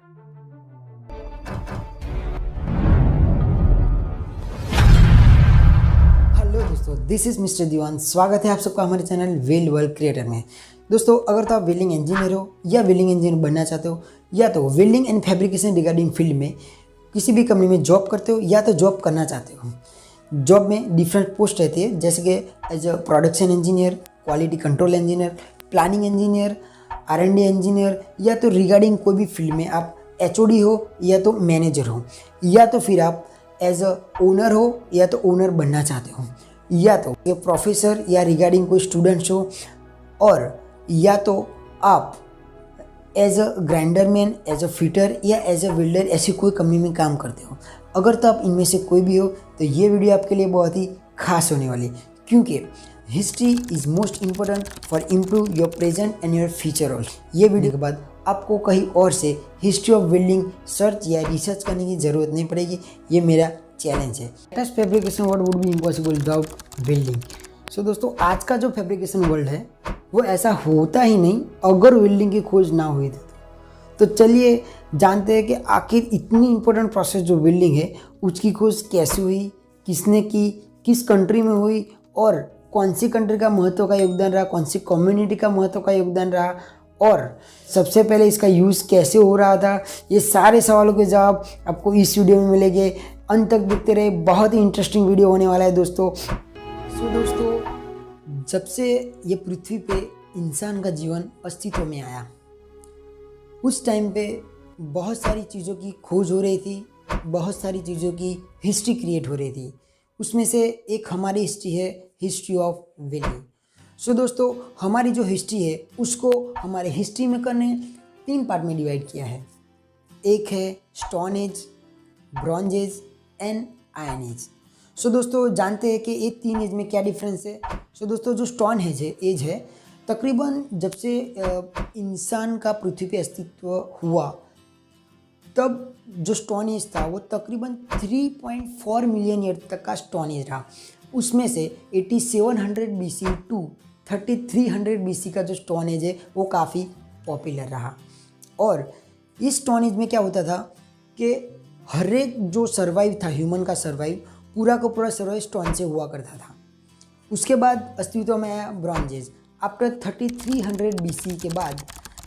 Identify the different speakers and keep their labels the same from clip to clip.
Speaker 1: Hello दोस्तों, this is mister दीवान। स्वागत है आप सबका हमारे चैनल वेल वर्ल्ड क्रिएटर में। दोस्तों, अगर तो आप वेल्डिंग इंजीनियर हो या वेल्डिंग इंजीनियर बनना चाहते हो या तो welding and fabrication regarding field में किसी भी कंपनी में जॉब करते हो या तो जॉब करना चाहते हो, जॉब में डिफरेंट पोस्ट रहती है, जैसे कि as a production engineer, quality control engineer, planning engineer, R&D engineer, या तो रिगार्डिंग कोई भी फील्ड में आप HOD हो या तो मैनेजर हो, या तो फिर आप एज अ ओनर हो या तो ओनर बनना चाहते हो, या तो ये प्रोफेसर या रिगार्डिंग कोई स्टूडेंट्स हो, और या तो आप as a grinder man, as a fitter या एज अ वेल्डर ऐसी कोई कंपनी में काम करते हो। अगर तो आप इनमें से कोई भी हो तो ये वीडियो आपके लिए बहुत ही खास होने वाली, क्योंकि history is most important for improve your present and your future also. ये वीडियो के बाद आपको कहीं और से हिस्ट्री ऑफ वेल्डिंग सर्च या रिसर्च करने की ज़रूरत नहीं पड़ेगी। ये मेरा चैलेंज है। Latest fabrication world would be impossible without welding. So दोस्तों, आज का जो फैब्रिकेशन वर्ल्ड है वो ऐसा होता ही नहीं अगर वेल्डिंग की खोज ना हुई थी। तो चलिए जानते हैं कि आखिर इतनी इम्पोर्टेंट प्रोसेस जो वेल्डिंग है उसकी खोज कैसे हुई, किसने की, किस कंट्री में हुई, और कौन सी कंट्री का महत्व का योगदान रहा, कौन सी कम्युनिटी का महत्व का योगदान रहा, और सबसे पहले इसका यूज़ कैसे हो रहा था। ये सारे सवालों के जवाब आपको इस वीडियो में मिलेंगे। अंत तक देखते रहे, बहुत ही इंटरेस्टिंग वीडियो होने वाला है दोस्तों। सो दोस्तों, जब से ये पृथ्वी पे इंसान का जीवन अस्तित्व में आया, उस टाइम पे बहुत सारी चीज़ों की खोज हो रही थी, बहुत सारी चीज़ों की हिस्ट्री क्रिएट हो रही थी। उसमें से एक हमारी हिस्ट्री है, हिस्ट्री ऑफ वेल्डिंग। सो दोस्तों, हमारी जो हिस्ट्री है उसको हमारे हिस्ट्री में करने 3 पार्ट में डिवाइड किया है। एक है stone age, bronze age and iron age. So दोस्तों, जानते हैं कि ये 3 एज में क्या डिफरेंस है। सो दोस्तों, जो स्टोन एज है तकरीबन जब से इंसान का पृथ्वी पे अस्तित्व हुआ तब जो स्टोन एज था वो तकरीबन 3.4 मिलियन ईयर तक का स्टोन एज रहा। उसमें से 8700 BC टू 3300 BC का जो स्टोन एज है वो काफ़ी पॉपुलर रहा। और इस स्टोन एज में क्या होता था कि हर एक जो सर्वाइव था, ह्यूमन का सर्वाइव, पूरा का पूरा सर्वाइव स्टोन से हुआ करता था। उसके बाद अस्तित्व में आया ब्रॉन्ज एज। आफ्टर 3300 BC के बाद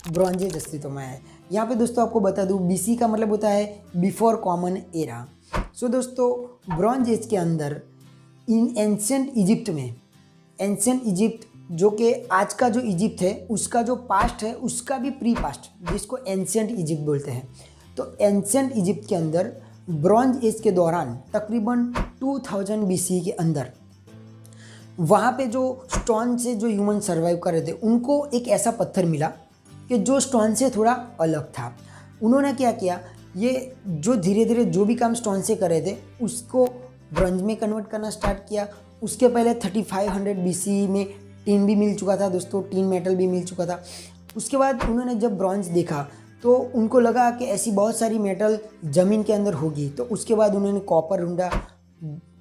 Speaker 1: ब्रॉन्ज एज अस्तित्व में आया। यहाँ पे दोस्तों आपको बता दूँ, BC का मतलब होता है बिफोर कॉमन एरा। सो दोस्तों, ब्रॉन्ज एज के अंदर इन एंशिएंट इजिप्ट में, एंशिएंट इजिप्ट जो कि आज का जो इजिप्ट है उसका जो पास्ट है उसका भी प्री पास्ट, जिसको एंशिएंट इजिप्ट बोलते हैं। तो एंशिएंट इजिप्ट के अंदर ब्रॉन्ज एज के दौरान तकरीबन 2000 BC के अंदर वहाँ पे जो स्टोन से जो ह्यूमन सर्वाइव कर रहे थे उनको एक ऐसा पत्थर मिला कि जो स्टोन से थोड़ा अलग था। उन्होंने क्या किया, ये जो धीरे धीरे जो भी काम स्टोन से कर रहे थे उसको ब्रॉन्ज में कन्वर्ट करना स्टार्ट किया। उसके पहले 3500 BC में टीन भी मिल चुका था दोस्तों, टीन मेटल भी मिल चुका था। उसके बाद उन्होंने जब ब्रॉन्ज देखा तो उनको लगा कि ऐसी बहुत सारी मेटल ज़मीन के अंदर होगी। तो उसके बाद उन्होंने कॉपर ढूंढा,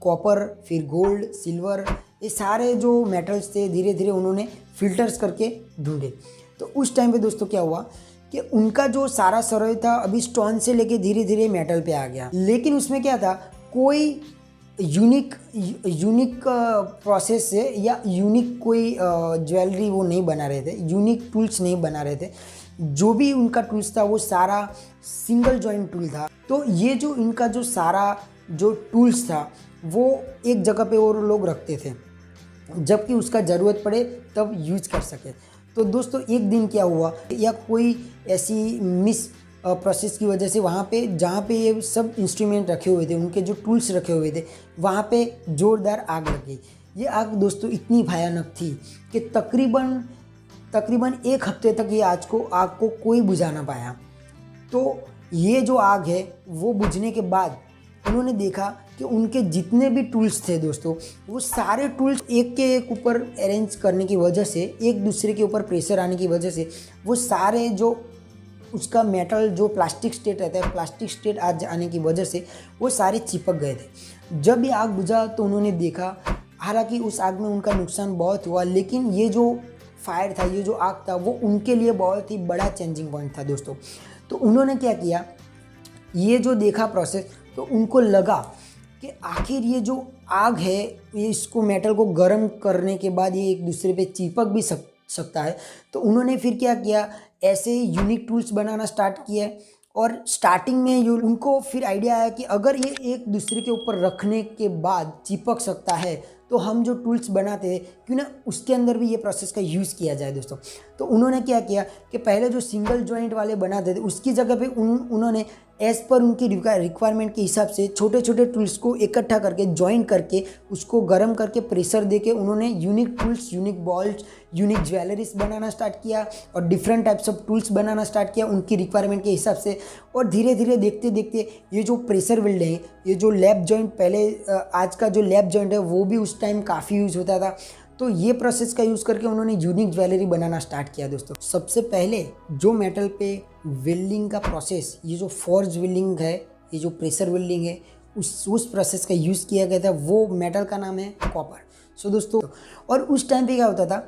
Speaker 1: कॉपर, फिर गोल्ड, सिल्वर, ये सारे जो मेटल्स थे धीरे धीरे उन्होंने फिल्टर्स करके ढूंढे। तो उस टाइम पे दोस्तों क्या हुआ कि उनका जो सारा सर्वे था अभी स्टोन से लेके धीरे धीरे मेटल पे आ गया। लेकिन उसमें क्या था, कोई यूनिक प्रोसेस से या यूनिक कोई ज्वेलरी वो नहीं बना रहे थे, यूनिक टूल्स नहीं बना रहे थे। जो भी उनका टूल्स था वो सारा सिंगल जॉइंट टूल था। तो ये जो इनका जो सारा जो टूल्स था वो एक जगह पे वो लोग रखते थे, जबकि उसका ज़रूरत पड़े तब यूज कर सके। तो दोस्तों, एक दिन क्या हुआ, या कोई ऐसी मिस प्रोसेस की वजह से वहाँ पे जहाँ पे ये सब इंस्ट्रूमेंट रखे हुए थे, उनके जो टूल्स रखे हुए थे, वहाँ पे ज़ोरदार आग लग गई। ये आग दोस्तों इतनी भयानक थी कि तकरीबन 1 हफ्ते तक ये आग को कोई बुझा ना पाया। तो ये जो आग है वो बुझने के बाद उन्होंने देखा कि उनके जितने भी टूल्स थे दोस्तों, वो सारे टूल्स एक के एक ऊपर अरेंज करने की वजह से, एक दूसरे के ऊपर प्रेशर आने की वजह से वो सारे जो उसका मेटल जो प्लास्टिक स्टेट रहता है, प्लास्टिक स्टेट आ जाने की वजह से वो सारे चिपक गए थे। जब ये आग बुझा तो उन्होंने देखा, हालांकि उस आग में उनका नुकसान बहुत हुआ, लेकिन ये जो फायर था, ये जो आग था, वो उनके लिए बहुत ही बड़ा चेंजिंग पॉइंट था दोस्तों। तो उन्होंने क्या किया, ये जो देखा प्रोसेस, तो उनको लगा कि आखिर ये जो आग है, ये इसको मेटल को गर्म करने के बाद ये एक दूसरे पे चिपक भी सकता है। तो उन्होंने फिर क्या किया, ऐसे यूनिक टूल्स बनाना स्टार्ट किया। और स्टार्टिंग में उनको फिर आइडिया आया कि अगर ये एक दूसरे के ऊपर रखने के बाद चिपक सकता है, तो हम जो टूल्स बनाते हैं क्यों ना उसके अंदर भी ये प्रोसेस का यूज़ किया जाए दोस्तों। तो उन्होंने क्या किया कि पहले जो सिंगल जॉइंट वाले बनाते थे उसकी जगह पे उन्होंने एज़ पर उनकी रिक्वायरमेंट के हिसाब से छोटे छोटे टूल्स को इकट्ठा करके जॉइन करके उसको गर्म करके प्रेशर देके उन्होंने unique tools, unique balls, unique jewelleries बनाना स्टार्ट किया और डिफरेंट टाइप्स ऑफ टूल्स बनाना स्टार्ट किया उनकी रिक्वायरमेंट के हिसाब से। और धीरे धीरे देखते देखते ये जो प्रेशर वेल्ड है, ये जो लैप जॉइंट, पहले आज का जो लैप जॉइंट है वो भी उस टाइम काफ़ी यूज़ होता था। तो ये प्रोसेस का यूज़ करके उन्होंने यूनिक ज्वेलरी बनाना स्टार्ट किया दोस्तों। सबसे पहले जो मेटल पे वेल्डिंग का प्रोसेस, ये जो फॉर्ज वेल्डिंग है, ये जो प्रेशर वेल्डिंग है, उस प्रोसेस का यूज़ किया गया था, वो मेटल का नाम है कॉपर। सो दोस्तों, और उस टाइम पे क्या होता था,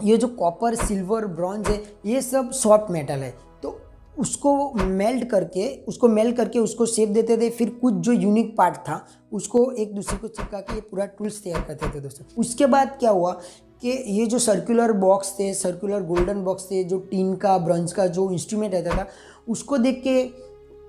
Speaker 1: ये जो कॉपर, सिल्वर, ब्रॉन्ज है, ये सब सॉफ्ट मेटल है। तो उसको मेल्ट करके उसको शेप देते थे। फिर कुछ जो यूनिक पार्ट था उसको एक दूसरे को चिपका के ये पूरा टूल्स तैयार करते थे दोस्तों। उसके बाद क्या हुआ कि ये जो सर्कुलर बॉक्स थे, सर्कुलर गोल्डन बॉक्स थे, जो टीन का, ब्रॉन्ज का जो इंस्ट्रूमेंट रहता था, उसको देख के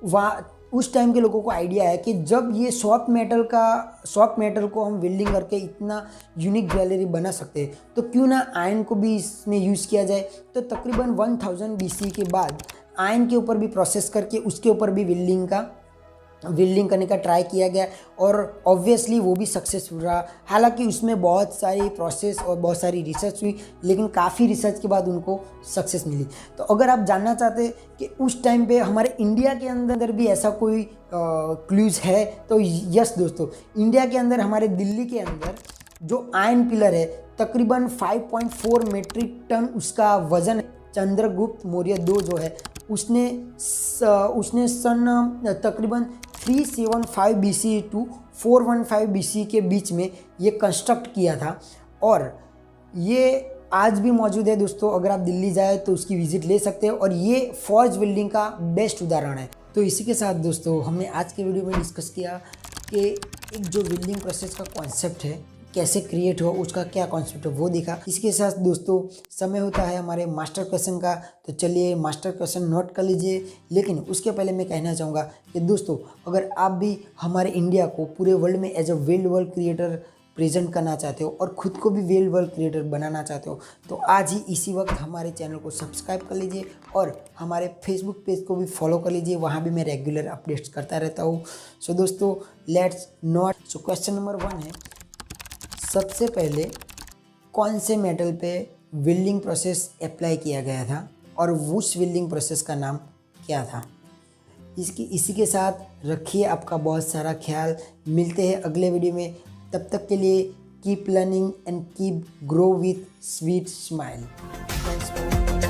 Speaker 1: वहाँ उस टाइम के लोगों को आइडिया है कि जब ये सॉफ्ट मेटल को हम वेल्डिंग करके इतना यूनिक ज्वेलरी बना सकते हैं, तो क्यों ना आयरन को भी इसमें यूज़ किया जाए। तो तकरीबन 1000 BC के बाद आयरन के ऊपर भी प्रोसेस करके उसके ऊपर भी वेल्डिंग करने का ट्राई किया गया और ऑब्वियसली वो भी सक्सेसफुल रहा। हालांकि उसमें बहुत सारी प्रोसेस और बहुत सारी रिसर्च हुई, लेकिन काफ़ी रिसर्च के बाद उनको सक्सेस मिली। तो अगर आप जानना चाहते कि उस टाइम पे हमारे इंडिया के अंदर भी ऐसा कोई क्लूज है, तो यस दोस्तों, इंडिया के अंदर, हमारे दिल्ली के अंदर जो आयरन पिलर है, तकरीबन 5.4 मेट्रिक टन उसका वजन है। चंद्रगुप्त मौर्य II जो है, उसने सन तकरीबन 375 BC टू 415 BC के बीच में ये कंस्ट्रक्ट किया था और ये आज भी मौजूद है दोस्तों। अगर आप दिल्ली जाए तो उसकी विजिट ले सकते हैं और ये फॉर्ज वेल्डिंग का बेस्ट उदाहरण है। तो इसी के साथ दोस्तों, हमने आज के वीडियो में डिस्कस किया कि एक जो वेल्डिंग प्रोसेस का कॉन्सेप्ट है, कैसे क्रिएट हो, उसका क्या कॉन्सेप्ट है, वो देखा। इसके साथ दोस्तों, समय होता है हमारे मास्टर क्वेश्चन का, तो चलिए मास्टर क्वेश्चन नोट कर लीजिए। लेकिन उसके पहले मैं कहना चाहूँगा कि दोस्तों, अगर आप भी हमारे इंडिया को पूरे वर्ल्ड में as a world creator present करना चाहते हो और ख़ुद को भी वर्ल्ड क्रिएटर बनाना चाहते हो, तो आज ही इसी वक्त हमारे चैनल को सब्सक्राइब कर लीजिए और हमारे फेसबुक पेज को भी फॉलो कर लीजिए। वहाँ भी मैं रेगुलर अपडेट्स करता रहता हूँ। सो दोस्तों, let's note. So question number 1 है, सबसे पहले कौन से मेटल पे वेल्डिंग प्रोसेस अप्लाई किया गया था और उस वेल्डिंग प्रोसेस का नाम क्या था। इसी के साथ रखिए आपका बहुत सारा ख्याल। मिलते हैं अगले वीडियो में, तब तक के लिए keep learning and keep grow with sweet smile. Thanks for